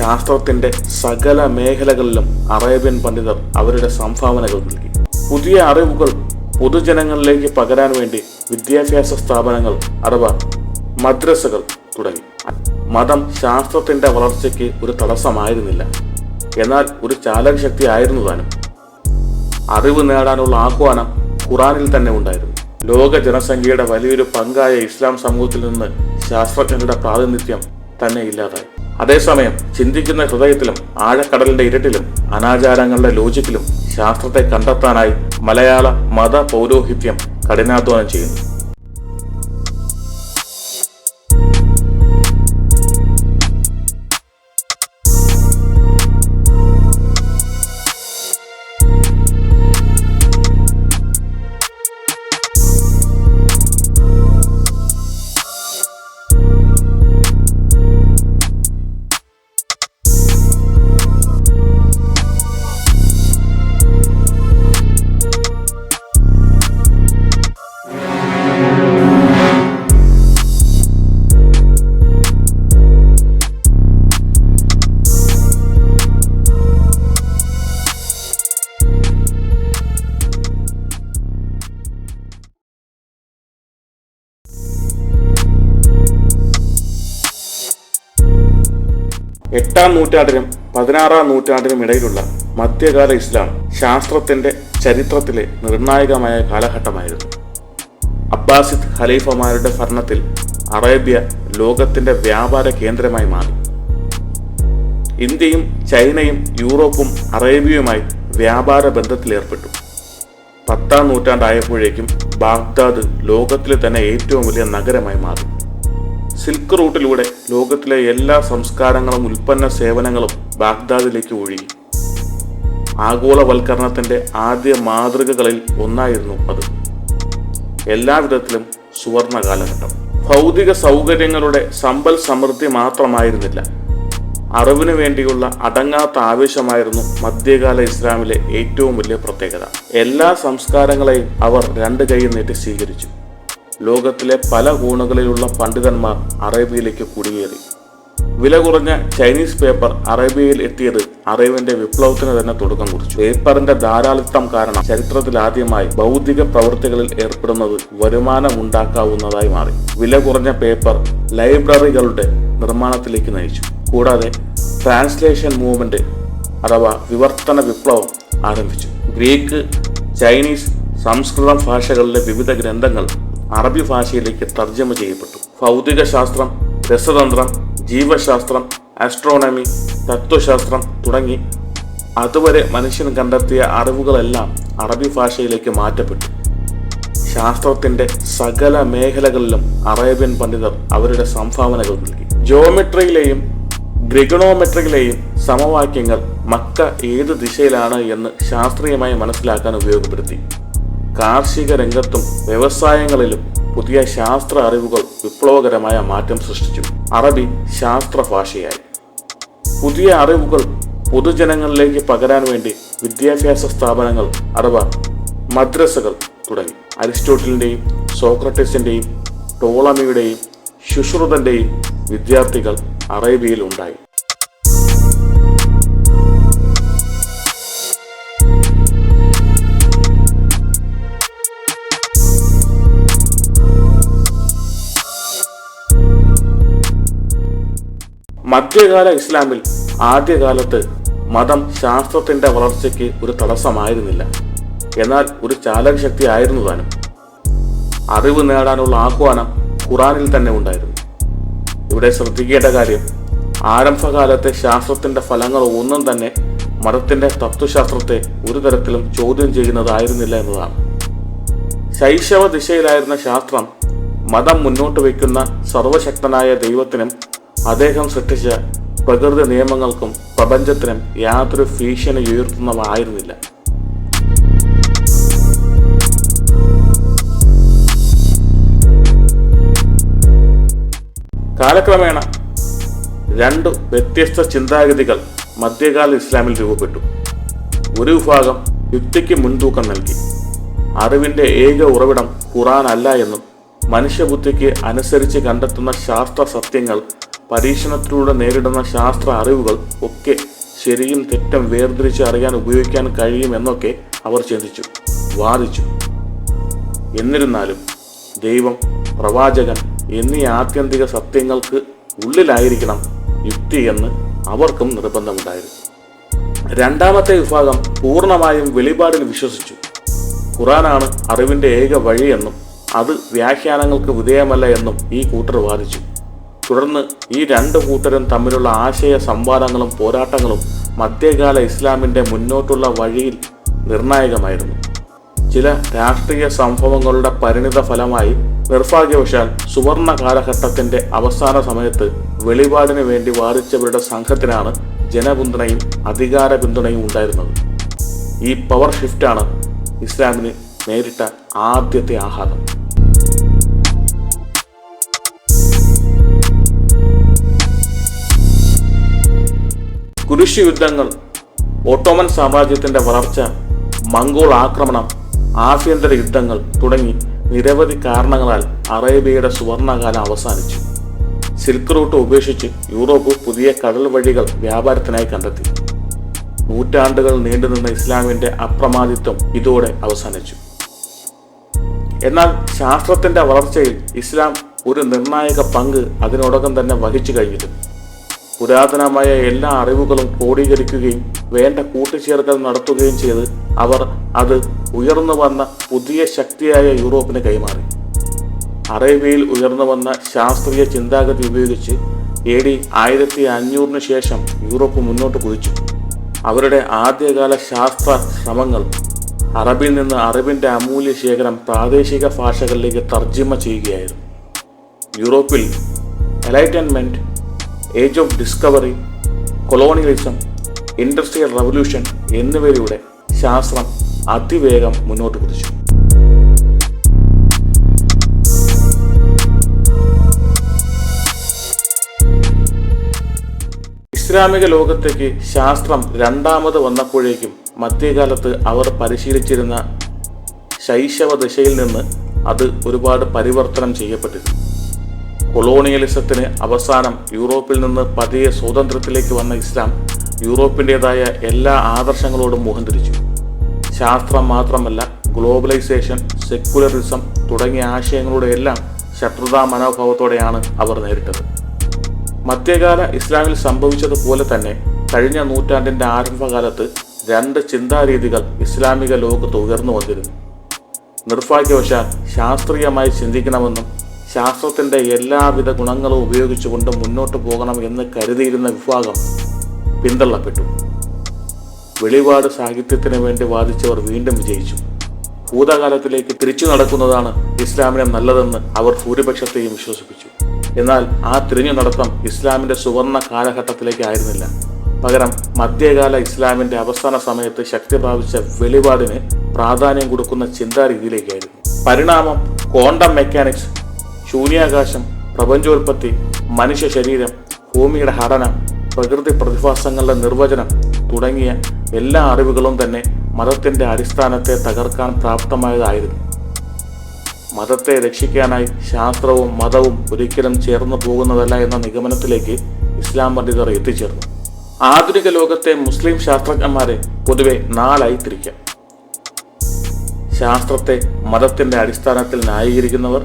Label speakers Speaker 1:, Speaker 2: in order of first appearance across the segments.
Speaker 1: ശാസ്ത്രത്തിന്റെ സകല മേഖലകളിലും അറേബ്യൻ പണ്ഡിതർ അവരുടെ സംഭാവനകൾ നൽകി. പുതിയ അറിവുകൾ പൊതുജനങ്ങളിലേക്ക് പകരാൻ വേണ്ടി വിദ്യാഭ്യാസ സ്ഥാപനങ്ങൾ അഥവാ മദ്രസകൾ തുടങ്ങി. മതം ശാസ്ത്രത്തിന്റെ വളർച്ചയ്ക്ക് ഒരു തടസ്സമായിരുന്നില്ല, എന്നാൽ ഒരു ചാലകശക്തി ആയിരുന്നു താനും. അറിവ് നേടാനുള്ള ആഹ്വാനം ഖുറാനിൽ തന്നെ ഉണ്ടായിരുന്നു. ലോക ജനസംഖ്യയുടെ വലിയൊരു പങ്കായ ഇസ്ലാം സമൂഹത്തിൽ നിന്ന് ശാസ്ത്രജ്ഞരുടെ പ്രാതിനിധ്യം തന്നെ ഇല്ലാതായി. അതേസമയം ചിന്തിക്കുന്ന ഹൃദയത്തിലും ആഴക്കടലിന്റെ ഇരുട്ടിലും അനാചാരങ്ങളുടെ ലോജിക്കിലും ശാസ്ത്രത്തെ കണ്ടെത്താനായി മലയാള മത പൗരോഹിത്യം കഠിനാധ്വാനം ചെയ്യുന്നു. എട്ടാം നൂറ്റാണ്ടിനും 16-ാം നൂറ്റാണ്ടിനും ഇടയിലുള്ള മധ്യകാല ഇസ്ലാം ശാസ്ത്രത്തിന്റെ ചരിത്രത്തിലെ നിർണായകമായ കാലഘട്ടമായിരുന്നു. അബ്ബാസിദ് ഖലീഫമാരുടെ ഭരണത്തിൽ അറേബ്യ ലോകത്തിന്റെ വ്യാപാര കേന്ദ്രമായി മാറി. ഇന്ത്യയും ചൈനയും യൂറോപ്പും അറേബ്യയുമായി വ്യാപാര ബന്ധത്തിലേർപ്പെട്ടു. 10-ാം നൂറ്റാണ്ടായപ്പോഴേക്കും ബാഗ്ദാദ് ലോകത്തിലെ തന്നെ ഏറ്റവും വലിയ നഗരമായി മാറി. സിൽക്ക് റൂട്ടിലൂടെ ലോകത്തിലെ എല്ലാ സംസ്കാരങ്ങളും ഉൽപ്പന്ന സേവനങ്ങളും ബാഗ്ദാദിലേക്ക് ഒഴുകി. ആഗോളവൽക്കരണത്തിന്റെ ആദ്യ മാതൃകകളിൽ ഒന്നായിരുന്നു അത്. എല്ലാവിധത്തിലും സുവർണ കാലഘട്ടം. ഭൗതിക സൗകര്യങ്ങളുടെ സമ്പൽ സമൃദ്ധി മാത്രമായിരുന്നില്ല, അറിവിനു വേണ്ടിയുള്ള അടങ്ങാത്ത ആവേശമായിരുന്നു മധ്യകാല ഇസ്ലാമിലെ ഏറ്റവും വലിയ പ്രത്യേകത. എല്ലാ സംസ്കാരങ്ങളെയും അവർ രണ്ട് കൈ നീട്ടി സ്വീകരിച്ചു. ലോകത്തിലെ പല കോണുകളിലുള്ള പണ്ഡിതന്മാർ അറേബ്യയിലേക്ക് കുടിയേറി. വില കുറഞ്ഞ ചൈനീസ് പേപ്പർ അറേബ്യയിൽ എത്തിയത് അറേബ്യന്റെ വിപ്ലവത്തിന് തന്നെ തുടക്കം കുറിച്ചു. പേപ്പറിന്റെ ധാരാളിത്തം കാരണം ചരിത്രത്തിൽ ആദ്യമായി ബൗദ്ധിക പ്രവൃത്തികളിൽ ഏർപ്പെടുന്നത് വരുമാനമുണ്ടാക്കാവുന്നതായി മാറി. വില കുറഞ്ഞ പേപ്പർ ലൈബ്രറികളുടെ നിർമ്മാണത്തിലേക്ക് നയിച്ചു. കൂടാതെ ട്രാൻസ്ലേഷൻ മൂവ്മെന്റ് അഥവാ വിവർത്തന വിപ്ലവം ആരംഭിച്ചു. ഗ്രീക്ക്, ചൈനീസ്, സംസ്കൃതം ഭാഷകളിലെ വിവിധ ഗ്രന്ഥങ്ങൾ അറബി ഭാഷയിലേക്ക് തർജ്ജമ ചെയ്യപ്പെട്ടു. ഭൗതിക ശാസ്ത്രം, രസതന്ത്രം, ജീവശാസ്ത്രം, ആസ്ട്രോണമി, തത്വശാസ്ത്രം തുടങ്ങി അതുവരെ മനുഷ്യൻ കണ്ടെത്തിയ അറിവുകളെല്ലാം അറബി ഭാഷയിലേക്ക് മാറ്റപ്പെട്ടു. ശാസ്ത്രത്തിന്റെ സകല മേഖലകളിലും അറേബ്യൻ പണ്ഡിതർ അവരുടെ സംഭാവനകൾ നൽകി. ജിയോമെട്രിയിലെയും ഗ്രിഗണോമെട്രിയിലെയും സമവാക്യങ്ങൾ മക്ക ഏത് ദിശയിലാണ് എന്ന് ശാസ്ത്രീയമായി മനസ്സിലാക്കാൻ ഉപയോഗപ്പെടുത്തി. കാർഷിക രംഗത്തും വ്യവസായങ്ങളിലും പുതിയ ശാസ്ത്ര അറിവുകൾ വിപ്ലവകരമായ മാറ്റം സൃഷ്ടിച്ചു. അറബി ശാസ്ത്ര ഭാഷയായി. പുതിയ അറിവുകൾ പൊതുജനങ്ങളിലേക്ക് പകരാൻ വേണ്ടി വിദ്യാഭ്യാസ സ്ഥാപനങ്ങൾ അഥവാ മദ്രസകൾ തുടങ്ങി. അരിസ്റ്റോട്ടലിന്റെയും സോക്രട്ടീസിന്റെയും ടോളമിയുടെയും ശുശ്രുതന്റെയും വിദ്യാർത്ഥികൾ അറേബ്യയിൽ ഉണ്ടായി. മധ്യകാല ഇസ്ലാമിൽ ആദ്യകാലത്ത് മതം ശാസ്ത്രത്തിന്റെ വളർച്ചയ്ക്ക് ഒരു തടസ്സമായിരുന്നില്ല, എന്നാൽ ഒരു ചാലകശക്തി ആയിരുന്നു താനും. അറിവ് നേടാനുള്ള ആഹ്വാനം ഖുറാനിൽ തന്നെ ഉണ്ടായിരുന്നു. ഇവിടെ ശ്രദ്ധിക്കേണ്ട കാര്യം, ആരംഭകാലത്തെ ശാസ്ത്രത്തിന്റെ ഫലങ്ങൾ ഒന്നും തന്നെ മതത്തിന്റെ തത്വശാസ്ത്രത്തെ ഒരു തരത്തിലും ചോദ്യം ചെയ്യുന്നതായിരുന്നില്ല എന്നതാണ്. ശൈശവ ദിശയിലായിരുന്ന ശാസ്ത്രം മതം മുന്നോട്ട് വയ്ക്കുന്ന സർവശക്തനായ ദൈവത്തിനും അദ്ദേഹം സൃഷ്ടിച്ച പ്രകൃതി നിയമങ്ങൾക്കും പ്രപഞ്ചത്തിനും യാതൊരു ഭീഷണി ഉയർത്തുന്നതായിരുന്നില്ല. കാലക്രമേണ രണ്ട് വ്യത്യസ്ത ചിന്താഗതികൾ മധ്യകാല ഇസ്ലാമിൽ രൂപപ്പെട്ടു. ഒരു വിഭാഗം യുക്തിക്ക് മുൻതൂക്കം നൽകി. അറിവിന്റെ ഏക ഉറവിടം ഖുറാൻ അല്ല എന്നും മനുഷ്യബുദ്ധിക്ക് അനുസരിച്ച് കണ്ടെത്തുന്ന ശാസ്ത്ര സത്യങ്ങൾ പരീക്ഷണത്തിലൂടെ നേരിടുന്ന ശാസ്ത്ര അറിവുകൾ ഒക്കെ ശരിയും തെറ്റും വേർതിരിച്ച് അറിയാൻ ഉപയോഗിക്കാൻ കഴിയുമെന്നൊക്കെ അവർ ചിന്തിച്ചു, വാദിച്ചു. എന്നിരുന്നാലും ദൈവം, പ്രവാചകൻ എന്നീ ആത്യന്തിക സത്യങ്ങൾക്ക് ഉള്ളിലായിരിക്കണം യുക്തി എന്ന് അവർക്കും നിർബന്ധമുണ്ടായിരുന്നു. രണ്ടാമത്തെ വിഭാഗം പൂർണ്ണമായും വെളിപാടിൽ വിശ്വസിച്ചു. ഖുർആനാണ് അറിവിൻ്റെ ഏക വഴിയെന്നും അത് വ്യാഖ്യാനങ്ങൾക്ക് വിധേയമല്ല എന്നും ഈ കൂട്ടർ വാദിച്ചു. തുടർന്ന് ഈ രണ്ട് കൂട്ടരും തമ്മിലുള്ള ആശയ സംവാദങ്ങളും പോരാട്ടങ്ങളും മധ്യകാല ഇസ്ലാമിൻ്റെ മുന്നോട്ടുള്ള വഴിയിൽ നിർണായകമായിരുന്നു. ചില രാഷ്ട്രീയ സംഭവങ്ങളുടെ പരിണിത ഫലമായി നിർഭാഗ്യവശാൽ സുവർണ കാലഘട്ടത്തിൻ്റെ അവസാന സമയത്ത് വെളിപാടിന് വേണ്ടി വാദിച്ചവരുടെ സംഘത്തിനാണ് ജനപിന്തുണയും അധികാര പിന്തുണയും ഉണ്ടായിരുന്നത്. ഈ പവർ ഷിഫ്റ്റാണ് ഇസ്ലാമിന് നേരിട്ട ആദ്യത്തെ ആഘാതം. കുരിശ് യുദ്ധങ്ങൾ, ഓട്ടോമൻ സാമ്രാജ്യത്തിന്റെ വളർച്ച, മംഗോൾ ആക്രമണം, ആഭ്യന്തര യുദ്ധങ്ങൾ തുടങ്ങി നിരവധി കാരണങ്ങളാൽ അറേബ്യയുടെ സുവർണകാലം അവസാനിച്ചു. സിൽക്ക് റൂട്ട് ഉപേക്ഷിച്ച് യൂറോപ്പ് പുതിയ കടൽ വഴികൾ വ്യാപാരത്തിനായി കണ്ടെത്തി. നൂറ്റാണ്ടുകൾ നീണ്ടുനിന്ന ഇസ്ലാമിന്റെ അപ്രമാദിത്വം ഇതോടെ അവസാനിച്ചു. എന്നാൽ ശാസ്ത്രത്തിന്റെ വളർച്ചയിൽ ഇസ്ലാം ഒരു നിർണായക പങ്ക് അതിനോടകം തന്നെ വഹിച്ചു കഴിഞ്ഞിരുന്നു. പുരാതനമായ എല്ലാ അറിവുകളും ക്രോഡീകരിക്കുകയും വേണ്ട കൂട്ടിച്ചേർക്കൽ നടത്തുകയും ചെയ്ത് അവർ അത് ഉയർന്നു വന്ന പുതിയ ശക്തിയായ യൂറോപ്പിന് കൈമാറി. അറേബ്യയിൽ ഉയർന്നു വന്ന ശാസ്ത്രീയ ചിന്താഗതി ഉപയോഗിച്ച് AD 1500 ശേഷം യൂറോപ്പ് മുന്നോട്ട് കുതിച്ചു. അവരുടെ ആദ്യകാല ശാസ്ത്ര ശ്രമങ്ങൾ അറബിൽ നിന്ന് അറിവിൻ്റെ അമൂല്യ ശേഖരം പ്രാദേശിക ഭാഷകളിലേക്ക് തർജ്ജിമ ചെയ്യുകയായിരുന്നു. യൂറോപ്പിൽ enlightenment, age of discovery, colonialism, industrial revolution എന്നിവയിലൂടെ ശാസ്ത്രം അതിവേഗം മുന്നോട്ട് കുതിച്ചു. ഇസ്ലാമിക ലോകത്തേക്ക് ശാസ്ത്രം രണ്ടാമത് വന്നപ്പോഴേക്കും മധ്യകാലത്ത് അവർ പരിശീലിച്ചിരുന്ന ശൈശവ ദിശയിൽ നിന്ന് അത് ഒരുപാട് പരിവർത്തനം ചെയ്യപ്പെട്ടിരുന്നു. കൊളോണിയലിസത്തിന് അവസാനം യൂറോപ്പിൽ നിന്ന് പതിയെ സ്വാതന്ത്ര്യത്തിലേക്ക് വന്ന ഇസ്ലാം യൂറോപ്പിൻ്റെതായ എല്ലാ ആദർശങ്ങളോടും മുഖം തിരിച്ചു. ശാസ്ത്രം മാത്രമല്ല, ഗ്ലോബലൈസേഷൻ, സെക്യുലറിസം തുടങ്ങിയ ആശയങ്ങളുടെ എല്ലാം ശത്രുതാ മനോഭാവത്തോടെയാണ് അവർ നേരിട്ടത്. മധ്യകാല ഇസ്ലാമിൽ സംഭവിച്ചതുപോലെ തന്നെ കഴിഞ്ഞ നൂറ്റാണ്ടിൻ്റെ ആരംഭകാലത്ത് രണ്ട് ചിന്താരീതികൾ ഇസ്ലാമിക ലോകത്ത് ഉയർന്നു വന്നിരുന്നു. നിർഭാഗ്യവശാൽ ശാസ്ത്രീയമായി ചിന്തിക്കണമെന്നും ശാസ്ത്രത്തിൻ്റെ എല്ലാവിധ ഗുണങ്ങളും ഉപയോഗിച്ചുകൊണ്ട് മുന്നോട്ട് പോകണം എന്ന് കരുതിയിരുന്ന വിഭാഗം പിന്തള്ളപ്പെട്ടു. വെളിപാട് സാഹിത്യത്തിന് വേണ്ടി വാദിച്ചവർ വീണ്ടും വിജയിച്ചു. ഭൂതകാലത്തിലേക്ക് തിരിച്ചു നടക്കുന്നതാണ് ഇസ്ലാമിന് നല്ലതെന്ന് അവർ ഭൂരിപക്ഷത്തെയും വിശ്വസിപ്പിച്ചു. എന്നാൽ ആ തിരിഞ്ഞു നടത്തം ഇസ്ലാമിൻ്റെ സുവർണ കാലഘട്ടത്തിലേക്ക് ആയിരുന്നില്ല. പകരം മധ്യകാല ഇസ്ലാമിൻ്റെ അവസാന സമയത്ത് ശക്തി പ്രാപിച്ച വെളിപാടിന് പ്രാധാന്യം കൊടുക്കുന്ന ചിന്താരീതിയിലേക്കായിരുന്നു. പരിണാമം, ക്വാണ്ടം മെക്കാനിക്സ്, ശൂന്യാകാശം, പ്രപഞ്ചോൽപത്തി, മനുഷ്യ ശരീരം, ഭൂമിയുടെ ഘടന, പ്രകൃതി പ്രതിഭാസങ്ങളുടെ നിർവചനം തുടങ്ങിയ എല്ലാ അറിവുകളും തന്നെ മതത്തിൻ്റെ അടിസ്ഥാനത്തെ തകർക്കാൻ പ്രാപ്തമായതായിരുന്നു. മതത്തെ രക്ഷിക്കാനായി ശാസ്ത്രവും മതവും ഒരിക്കലും ചേർന്നു പോകുന്നതല്ല എന്ന നിഗമനത്തിലേക്ക് ഇസ്ലാം പണ്ഡിതർ എത്തിച്ചേർന്നു. ആധുനിക ലോകത്തെ മുസ്ലിം ശാസ്ത്രജ്ഞന്മാരെ പൊതുവെ 4 ആയി തിരിക്കാം. ശാസ്ത്രത്തെ മതത്തിൻ്റെ അടിസ്ഥാനത്തിൽ ന്യായീകരിക്കുന്നവർ,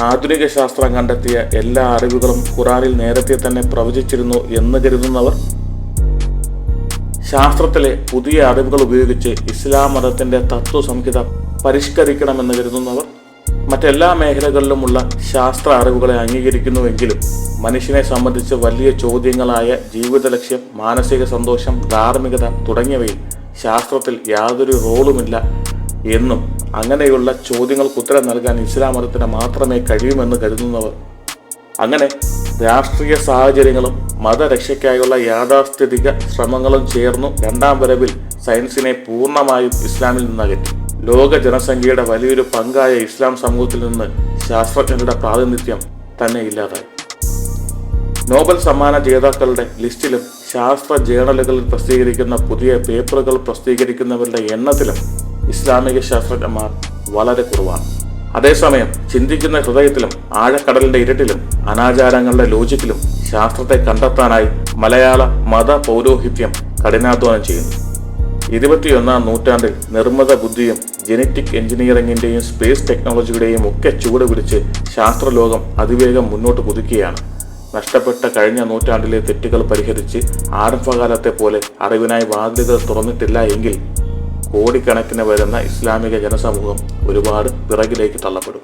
Speaker 1: ആധുനിക ശാസ്ത്രം കണ്ടെത്തിയ എല്ലാ അറിവുകളും ഖുറാനിൽ നേരത്തെ തന്നെ പ്രവചിച്ചിരുന്നു എന്ന് കരുതുന്നവർ, ശാസ്ത്രത്തിലെ പുതിയ അറിവുകൾ ഉപയോഗിച്ച് ഇസ്ലാം മതത്തിൻ്റെ തത്വസംഹിത പരിഷ്കരിക്കണമെന്ന് കരുതുന്നവർ, മറ്റെല്ലാ മേഖലകളിലുമുള്ള ശാസ്ത്ര അറിവുകളെ അംഗീകരിക്കുന്നുവെങ്കിലും മനുഷ്യനെ സംബന്ധിച്ച് വലിയ ചോദ്യങ്ങളായ ജീവിത ലക്ഷ്യം, മാനസിക സന്തോഷം, ധാർമ്മികത തുടങ്ങിയവയിൽ ശാസ്ത്രത്തിൽ യാതൊരു റോളുമില്ല എന്നും അങ്ങനെയുള്ള ചോദ്യങ്ങൾക്ക് ഉത്തരം നൽകാൻ ഇസ്ലാം മതത്തിന് മാത്രമേ കഴിയുമെന്ന് കരുതുന്നവർ, അങ്ങനെ രാഷ്ട്രീയ സാഹചര്യങ്ങളും മതരക്ഷയ്ക്കായുള്ള യാഥാസ്ഥിതിക ശ്രമങ്ങളും ചേർന്നു രണ്ടാം വരവിൽ സയൻസിനെ പൂർണ്ണമായും ഇസ്ലാമിൽ നിന്നകറ്റി. ലോക ജനസംഖ്യയുടെ വലിയൊരു പങ്കായ ഇസ്ലാം സമൂഹത്തിൽ നിന്ന് ശാസ്ത്രജ്ഞരുടെ പ്രാതിനിധ്യം തന്നെ ഇല്ലാതായി. നോബൽ സമ്മാന ജേതാക്കളുടെ ലിസ്റ്റിലും ശാസ്ത്ര ജേണലുകളിൽ പ്രസിദ്ധീകരിക്കുന്ന പുതിയ പേപ്പറുകൾ പ്രസിദ്ധീകരിക്കുന്നവരുടെ എണ്ണത്തിലും ഇസ്ലാമിക ശാസ്ത്രജ്ഞന്മാർ വളരെ കുറവാണ്. അതേസമയം ചിന്തിക്കുന്ന ഹൃദയത്തിലും ആഴക്കടലിന്റെ ഇരുട്ടിലും അനാചാരങ്ങളുടെ ലോജിക്കിലും ശാസ്ത്രത്തെ കണ്ടെത്താനായി മലയാള മത പൗരോഹിത്യം കഠിനാധ്വാനം ചെയ്യുന്നു. 21ാം നൂറ്റാണ്ടിൽ നിർമ്മിത ബുദ്ധിയും ജനറ്റിക് എഞ്ചിനീയറിംഗിന്റെയും സ്പേസ് ടെക്നോളജിയുടെയും ഒക്കെ ചുവട് പിടിച്ച് ശാസ്ത്രലോകം അതിവേഗം മുന്നോട്ട് കുതിക്കുകയാണ്. നഷ്ടപ്പെട്ട കഴിഞ്ഞ നൂറ്റാണ്ടിലെ തെറ്റുകൾ പരിഹരിച്ച് ആരംഭകാലത്തെ പോലെ അറിവിനായി വാതിലുകൾ തുറന്നിട്ടില്ല എങ്കിൽ കോടിക്കണക്കിന് വരുന്ന ഇസ്ലാമിക ജനസമൂഹം ഒരുപാട് പിറകിലേക്ക് തള്ളപ്പെടും.